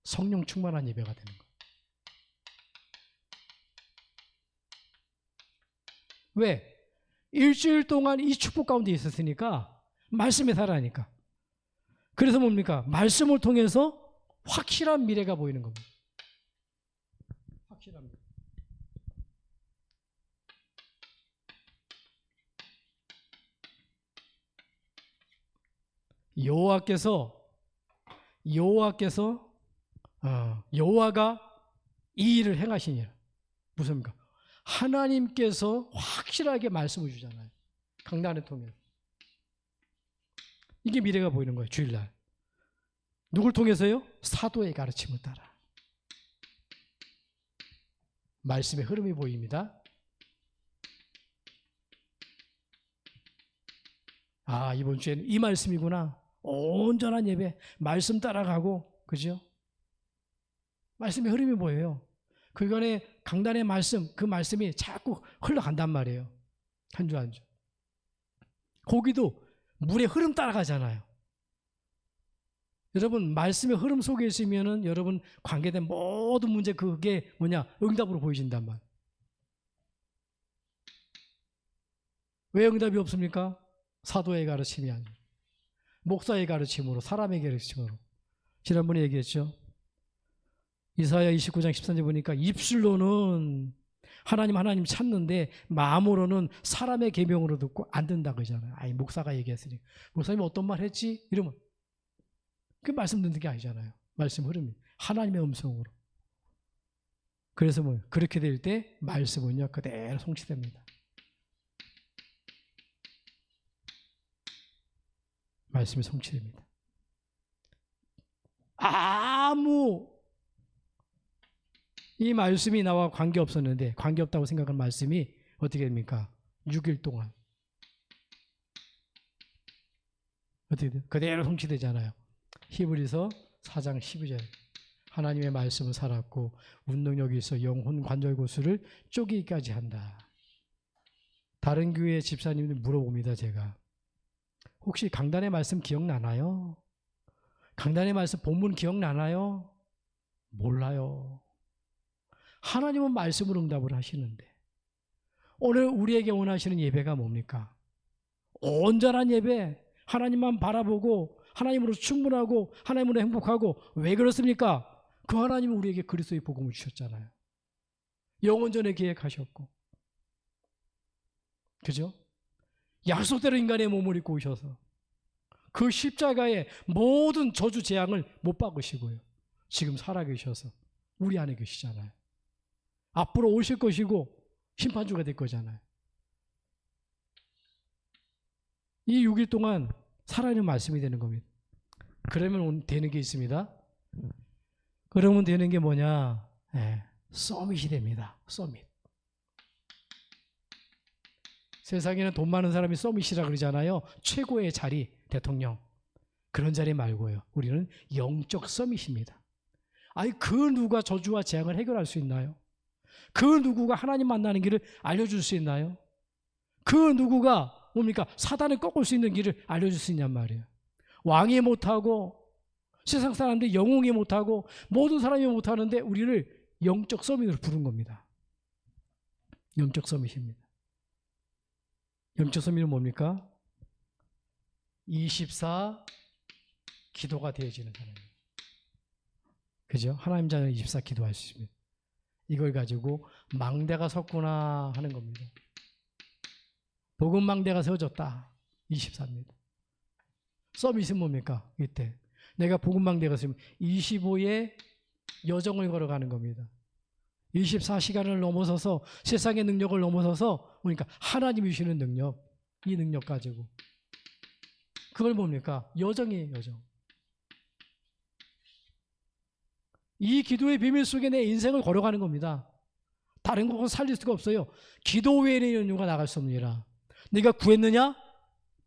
성령 충만한 예배가 되는 거예요. 왜? 일주일 동안 이 축복 가운데 있었으니까 말씀에 살아니까. 그래서 뭡니까? 말씀을 통해서 확실한 미래가 보이는 겁니다. 확실한 미래. 여호와가 이 일을 행하시니라. 무슨입니까? 하나님께서 확실하게 말씀을 주잖아요. 강단을 통해. 이게 미래가 보이는 거예요. 주일날. 누굴 통해서요? 사도의 가르침을 따라. 말씀의 흐름이 보입니다. 아, 이번 주에는 이 말씀이구나. 온전한 예배, 말씀 따라가고, 그죠? 말씀의 흐름이 보여요. 그간의 강단의 말씀, 그 말씀이 자꾸 흘러간단 말이에요. 한 주 한 주. 고기도 물의 흐름 따라가잖아요. 여러분, 말씀의 흐름 속에 있으면은 여러분 관계된 모든 문제 그게 뭐냐? 응답으로 보여진단 말이에요. 왜 응답이 없습니까? 사도의 가르침이 아니라 목사의 가르침으로, 사람의 가르침으로. 지난번에 얘기했죠. 이사야 29장 13절 보니까 입술로는 하나님 찾는데 마음으로는 사람의 계명으로 듣고 안 된다 그러잖아요. 아니, 목사가 얘기했으니 목사님이 어떤 말 했지? 이러면 그 말씀 듣는 게 아니잖아요. 말씀 흐름이 하나님의 음성으로. 그래서 뭐 그렇게 될 때 말씀은요 그대로 성취됩니다. 말씀이 성취됩니다. 아무 이 말씀이 나와 관계없었는데 관계없다고 생각한 말씀이 어떻게 됩니까? 6일 동안 어떻게 돼요? 그대로 성취되잖아요. 히브리서 4장 12절 하나님의 말씀은 살았고 운동력이 있어 영혼 관절 고수를 쪼개기까지 한다. 다른 교회 집사님들 물어봅니다. 제가 혹시 강단의 말씀 기억나나요? 강단의 말씀 본문 기억나나요? 몰라요. 하나님은 말씀으로 응답을 하시는데 오늘 우리에게 원하시는 예배가 뭡니까? 온전한 예배, 하나님만 바라보고 하나님으로 충분하고 하나님으로 행복하고. 왜 그렇습니까? 그 하나님은 우리에게 그리스도의 복음을 주셨잖아요. 영원전에 계획하셨고, 그죠? 약속대로 인간의 몸을 입고 오셔서 그 십자가의 모든 저주 재앙을 못 박으시고요. 지금 살아계셔서 우리 안에 계시잖아요. 앞으로 오실 것이고 심판주가 될 거잖아요. 이 6일 동안 살아있는 말씀이 되는 겁니다. 그러면 되는 게 있습니다. 그러면 되는 게 뭐냐? 서밋이 됩니다. 서밋. 세상에는 돈 많은 사람이 서밋이라 그러잖아요. 최고의 자리, 대통령. 그런 자리 말고요. 우리는 영적 서밋입니다. 아니, 그 누가 저주와 재앙을 해결할 수 있나요? 그 누구가 하나님 만나는 길을 알려줄 수 있나요? 그 누구가 뭡니까? 사단을 꺾을 수 있는 길을 알려줄 수 있냔 말이에요. 왕이 못하고 세상 사람들이 영웅이 못하고 모든 사람이 못하는데 우리를 영적 서밋으로 부른 겁니다. 영적 서밋입니다. 영적 서밋은 뭡니까? 24 기도가 되어지는 사람이에요. 그죠? 하나님 자녀는 24 기도할 수 있습니다. 이걸 가지고 망대가 섰구나 하는 겁니다. 복음 망대가 세워졌다. 24입니다. 서밋은 뭡니까? 이때 내가 복음 망대가 서면 25의 여정을 걸어가는 겁니다. 24시간을 넘어서서 세상의 능력을 넘어서서 그러니까 하나님이 주시는 능력, 이 능력 가지고 그걸 뭡니까? 여정이에요. 여정. 이 기도의 비밀 속에 내 인생을 걸어가는 겁니다. 다른 것은 살릴 수가 없어요. 기도 외에는 연유가 나갈 수 없느니라. 네가 구했느냐?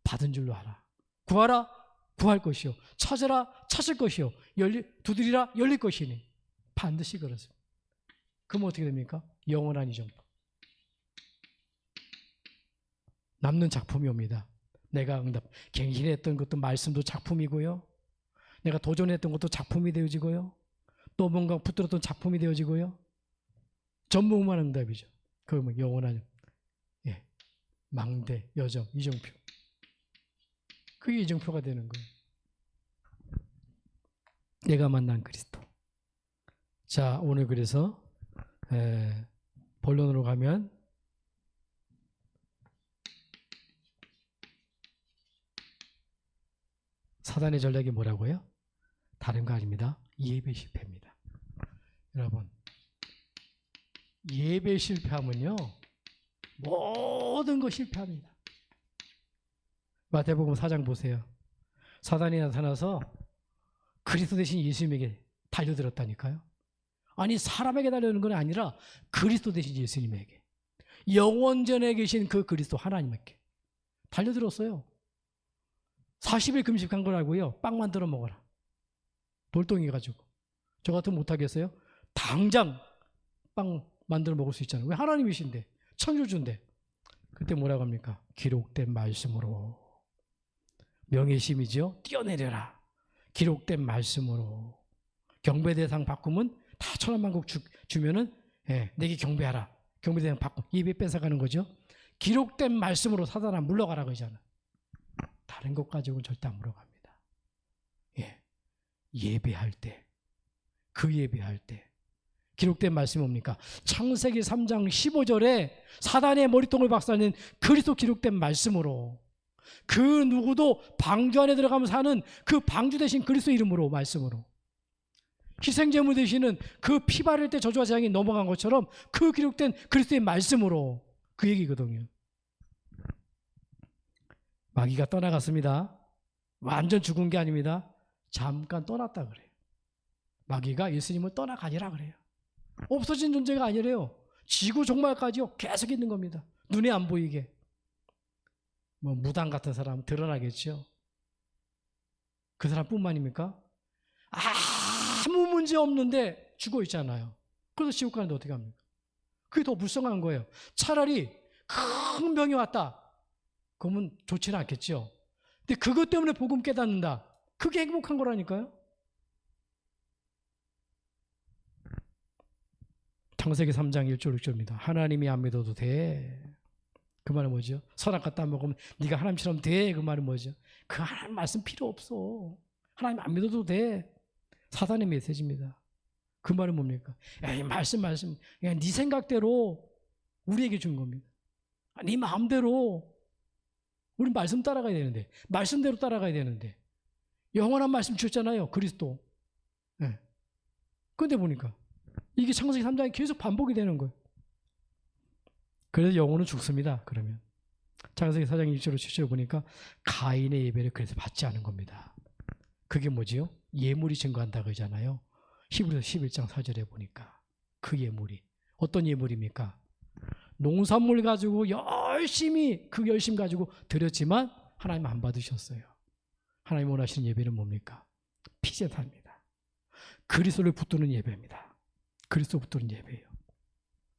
받은 줄로 알아. 구하라? 구할 것이요. 찾으라? 찾을 것이요. 두드리라? 열릴 것이니. 반드시 그렇습니다. 그럼 어떻게 됩니까? 영원한 이정도. 남는 작품이 옵니다. 내가 응답, 갱신했던 것도 말씀도 작품이고요. 내가 도전했던 것도 작품이 되어지고요. 또 뭔가 붙들었던 작품이 되어지고요. 전무후무한 응답이죠. 그러면 영원한 망대, 여정, 이정표. 그게 이정표가 되는 거예요. 내가 만난 그리스도. 자, 오늘 그래서 본론으로 가면 사단의 전략이 뭐라고요? 다른 거 아닙니다. 예배 실패입니다. 여러분, 예배 실패하면요 모든 거 실패합니다. 마태복음 4장 보세요. 사단이 나타나서 그리스도 대신 예수님에게 달려들었다니까요. 아니, 사람에게 달려드는 건 아니라 그리스도 대신 예수님에게, 영원전에 계신 그 그리스도 하나님께 달려들었어요. 40일 금식한 거라고요. 빵 만들어 먹어라. 돌덩이 가지고. 저 같으면 못하겠어요? 당장 빵 만들어 먹을 수 있잖아요. 왜? 하나님이신데, 창조주인데. 그때 뭐라고 합니까? 기록된 말씀으로. 명예심이죠. 뛰어내려라. 기록된 말씀으로. 경배 대상 바꾸면 다 천원만국 주면은 내게 경배하라. 경배 대상 바꾸. 예배 뺏어가는 거죠. 기록된 말씀으로 사단아 물러가라 그러잖아. 다른 것 가지고는 절대 안 물러갑니다. 예배할 때, 그 예배할 때 기록된 말씀이 뭡니까? 창세기 3장 15절에 사단의 머리통을 박살낸 그리스도 기록된 말씀으로, 그 누구도 방주 안에 들어가면 사는 그 방주 대신 그리스도 이름으로, 말씀으로, 희생제물 되시는 그 피 바를 때 저주와 재앙이 넘어간 것처럼 그 기록된 그리스도의 말씀으로, 그 얘기거든요. 마귀가 떠나갔습니다. 완전 죽은 게 아닙니다. 잠깐 떠났다 그래요. 마귀가 예수님을 떠나가니라 그래요. 없어진 존재가 아니래요. 지구 종말까지요 계속 있는 겁니다. 눈에 안 보이게. 뭐 무당 같은 사람 드러나겠죠. 그 사람뿐만입니까? 아무 문제 없는데 죽어 있잖아요. 그래서 지옥 가는데 어떻게 합니까? 그게 더 불쌍한 거예요. 차라리 큰 병이 왔다. 그러면 좋지는 않겠죠. 근데 그것 때문에 복음 깨닫는다. 그게 행복한 거라니까요. 창세기 3장 1절 6절입니다. 하나님이 안 믿어도 돼. 그 말은 뭐죠? 선악과 따 먹으면 네가 하나님처럼 돼. 그 말은 뭐죠? 그 하나님 말씀 필요 없어. 하나님 안 믿어도 돼. 사단의 메시지입니다. 그 말은 뭡니까? 에이, 말씀 그냥 네 생각대로 우리에게 준 겁니다. 네 마음대로. 우린 말씀 따라가야 되는데, 말씀대로 따라가야 되는데, 영원한 말씀 주셨잖아요. 그리스도. 그런데 보니까 이게 창세기 3장에 계속 반복이 되는 거예요. 그래서 영혼은 죽습니다. 그러면 창세기 4장 1절로 7절 보니까 가인의 예배를 그래서 받지 않은 겁니다. 그게 뭐지요? 예물이 증거한다 그러잖아요. 히브리서 11장 4절에 보니까 그 예물이 어떤 예물입니까? 농산물 가지고 열심히 그 열심 가지고 드렸지만 하나님 안 받으셨어요. 하나님 원하시는 예배는 뭡니까? 피제사입니다. 그리스도를 붙드는 예배입니다. 그리스도 붙드는 예배예요.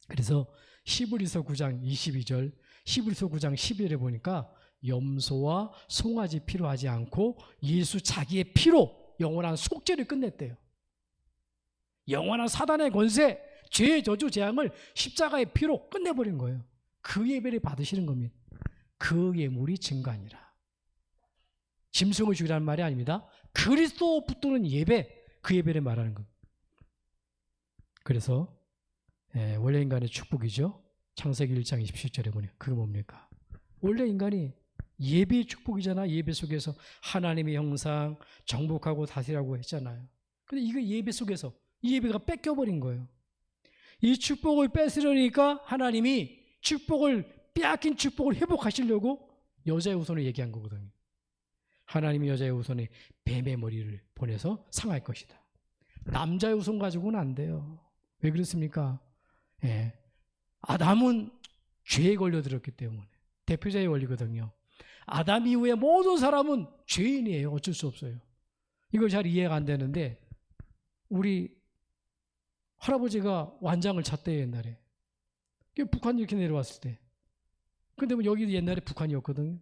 그래서 히브리서 9장 22절, 히브리서 9장 11절에 보니까 염소와 송아지 필요하지 않고 예수 자기의 피로 영원한 속죄를 끝냈대요. 영원한 사단의 권세, 죄의 저주 재앙을 십자가의 피로 끝내버린 거예요. 그 예배를 받으시는 겁니다. 그 예물이 증거아니라. 짐승을 죽이라는 말이 아닙니다. 그리스도 붙드는 예배, 그 예배를 말하는 겁니다. 그래서 원래 인간의 축복이죠. 창세기 1장 27절에 보니 그게 뭡니까? 원래 인간이 예배의 축복이잖아. 예배 속에서 하나님의 형상 정복하고 다스리라고 했잖아요. 근데 이거 예배 속에서 이 예배가 뺏겨버린 거예요. 이 축복을 뺏으려니까 하나님이 빼앗긴 축복을 회복하시려고 여자의 후손을 얘기한 거거든요. 하나님이 여자의 후손에 뱀의 머리를 보내서 상할 것이다. 남자의 후손 가지고는 안 돼요. 왜 그렇습니까? 아담은 죄에 걸려들었기 때문에 대표자의 원리거든요. 아담 이후에 모든 사람은 죄인이에요. 어쩔 수 없어요. 이거 잘 이해가 안 되는데 우리 할아버지가 완장을 찼대요. 옛날에. 북한 이렇게 내려왔을 때. 근데 뭐 여기도 옛날에 북한이었거든요.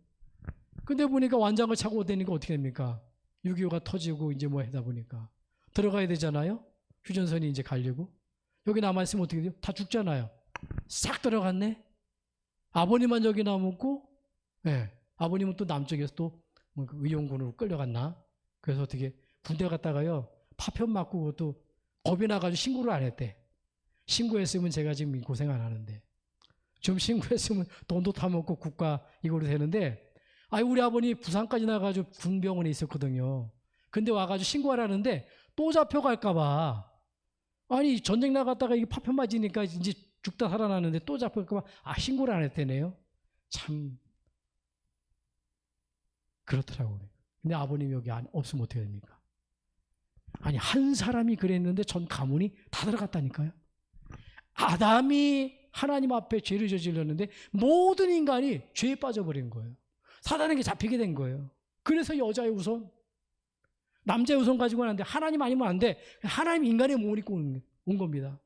근데 보니까 완장을 차고 다니니까 어떻게 됩니까? 6.25가 터지고 이제 뭐 하다 보니까 들어가야 되잖아요. 휴전선이 이제 가려고. 여기 남아있으면 어떻게 돼요? 다 죽잖아요. 싹 들어갔네. 아버님만 여기 남았고, 예, 아버님은 또 남쪽에서 또 의용군으로 끌려갔나? 그래서 어떻게 군대 갔다가요, 파편 맞고 그것도 겁이 나가지고 신고를 안 했대. 신고했으면 제가 지금 고생 안 하는데. 좀 신고했으면 돈도 타먹고 국가 이거로 되는데, 아니, 우리 아버님 부산까지 나가지고 군병원에 있었거든요. 근데 와가지고 신고하라는데 또 잡혀갈까봐. 아니, 전쟁 나갔다가 이게 파편 맞으니까 이제 죽다 살아나는데 또 잡혀갈까봐, 신고를 안 했대네요. 참, 그렇더라고요. 근데 아버님 여기 없으면 어떻게 됩니까? 아니, 한 사람이 그랬는데 전 가문이 다 들어갔다니까요. 아담이 하나님 앞에 죄를 저질렀는데 모든 인간이 죄에 빠져버린 거예요. 사단에게 잡히게 된 거예요. 그래서 여자의 우선, 남자의 우선 가지고는 안 돼. 하나님 아니면 안 돼. 하나님 인간의 몸을 입고 온 겁니다.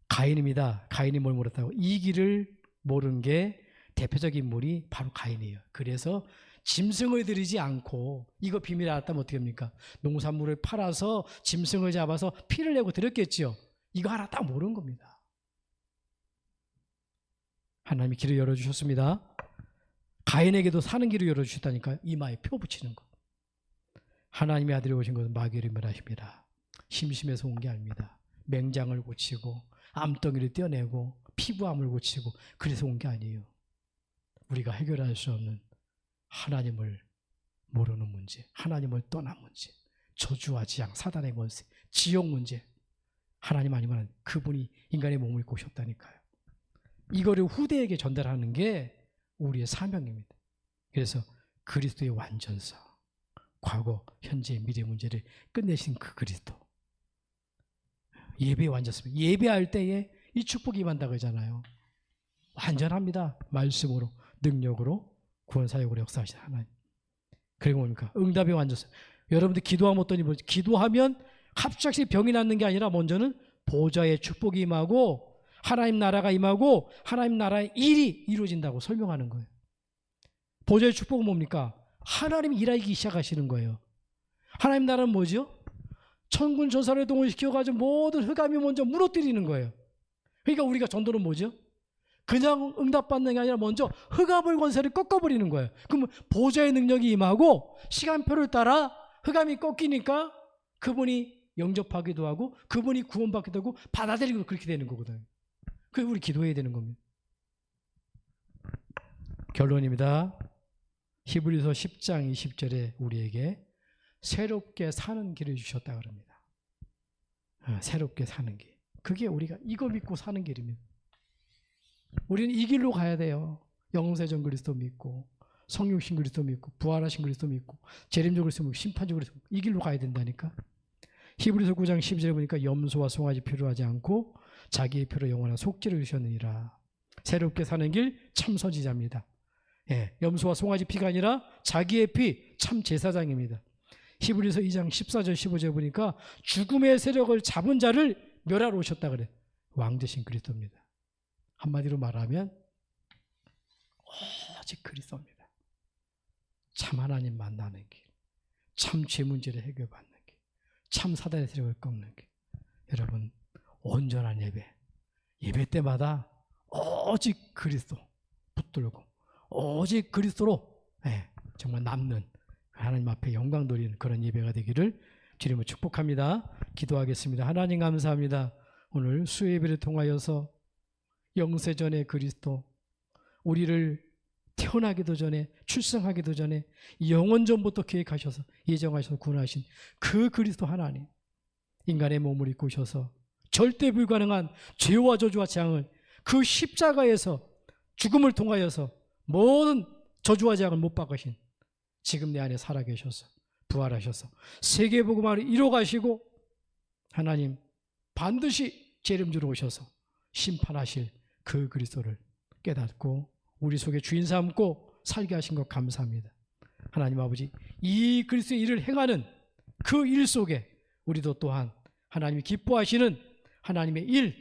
가인입니다. 가인이 뭘 몰랐다고? 이 길을 모른 게 대표적인 인물이 바로 가인이에요. 그래서 짐승을 들이지 않고, 이거 비밀 알았다면 어떻게 합니까? 농산물을 팔아서 짐승을 잡아서 피를 내고 드렸겠죠. 이거 하나 딱 모르는 겁니다. 하나님이 길을 열어주셨습니다. 가인에게도 사는 길을 열어주셨다니까요. 이마에 표 붙이는 것. 하나님의 아들이 오신 것은 마귀를 멸하십니다. 심심해서 온 게 아닙니다. 맹장을 고치고 암덩이를 떼어내고 피부암을 고치고 그래서 온 게 아니에요. 우리가 해결할 수 없는 하나님을 모르는 문제, 하나님을 떠난 문제, 저주와 지향, 사단의 권세, 지옥 문제, 하나님 아니면 그분이 인간의 몸을 입고 오셨다니까요. 이거를 후대에게 전달하는 게 우리의 사명입니다. 그래서 그리스도의 완전성, 과거, 현재, 미래 문제를 끝내신 그 그리스도, 예배의 완전성, 예배할 때에 이 축복이 임한다고 하잖아요. 완전합니다. 말씀으로, 능력으로, 구원사역으로 역사하신 하나님. 그리고 뭡니까? 응답의 완전성. 여러분들 기도하면 어떤 일이 벌어지죠? 기도하면 갑자기 병이 낫는 게 아니라 먼저는 보좌의 축복이 임하고 하나님 나라가 임하고 하나님 나라의 일이 이루어진다고 설명하는 거예요. 보좌의 축복은 뭡니까? 하나님이 일하기 시작하시는 거예요. 하나님 나라는 뭐죠? 천군 천사를 동원시켜가지고 모든 흑암이 먼저 무너뜨리는 거예요. 그러니까 우리가 전도는 뭐죠? 그냥 응답받는 게 아니라 먼저 흑암의 권세를 꺾어버리는 거예요. 그러면 보좌의 능력이 임하고 시간표를 따라 흑암이 꺾이니까 그분이 영접하기도 하고 그분이 구원받기도 하고 받아들이고 그렇게 되는 거거든요. 그게 우리 기도해야 되는 겁니다. 결론입니다. 히브리서 10장 20절에 우리에게 새롭게 사는 길을 주셨다 그럽니다. 새롭게 사는 길. 그게 우리가 이거 믿고 사는 길입니다. 우리는 이 길로 가야 돼요. 영생전 그리스도 믿고 성육신 그리스도 믿고 부활하신 그리스도 믿고 재림적 그리스도 믿고 심판적 그리스도 믿고 이 길로 가야 된다니까. 히브리서 9장 12절에 보니까 염소와 송아지 필요하지 않고 자기의 피로 영원한 속죄를 주셨느니라. 새롭게 사는 길 참 선지자입니다. 예, 염소와 송아지 피가 아니라 자기의 피 참 제사장입니다. 히브리서 2장 14절 15절에 보니까 죽음의 세력을 잡은 자를 멸하러 오셨다 그래. 왕 되신 그리스도입니다. 한마디로 말하면 오직 그리스도입니다. 참 하나님 만나는 길, 참 죄 문제를 해결받는 길, 참 사단의 세력을 꺾는 길. 여러분 온전한 예배 때마다 오직 그리스도 붙들고 오직 그리스도로 정말 남는 하나님 앞에 영광 돌리는 그런 예배가 되기를 주님을 축복합니다. 기도하겠습니다. 하나님 감사합니다. 오늘 수요예배를 통하여서 영세전의 그리스도, 우리를 태어나기도 전에 출생하기도 전에 영원전부터 계획하셔서 예정하셔서 구원하신 그 그리스도 하나님, 인간의 몸을 입고 오셔서 절대 불가능한 죄와 저주와 재앙을 그 십자가에서 죽음을 통하여서 모든 저주와 재앙을 못 박으신 지금 내 안에 살아계셔서 부활하셔서 세계복음화를 이뤄가시고 하나님 반드시 재림주로 오셔서 심판하실 그 그리스도를 깨닫고 우리 속에 주인 삼고 살게 하신 것 감사합니다. 하나님 아버지, 이 그리스도의 일을 행하는 그 일 속에 우리도 또한 하나님이 기뻐하시는 하나님의 일,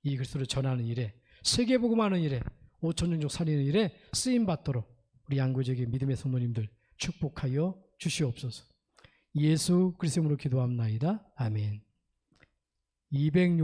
이 그리스도를 전하는 일에, 세계복음하는 일에, 5천 종족 살리는 일에 쓰임받도록 우리 양구적인 믿음의 성도님들 축복하여 주시옵소서. 예수 그리스도로 기도합나이다. 아멘. 206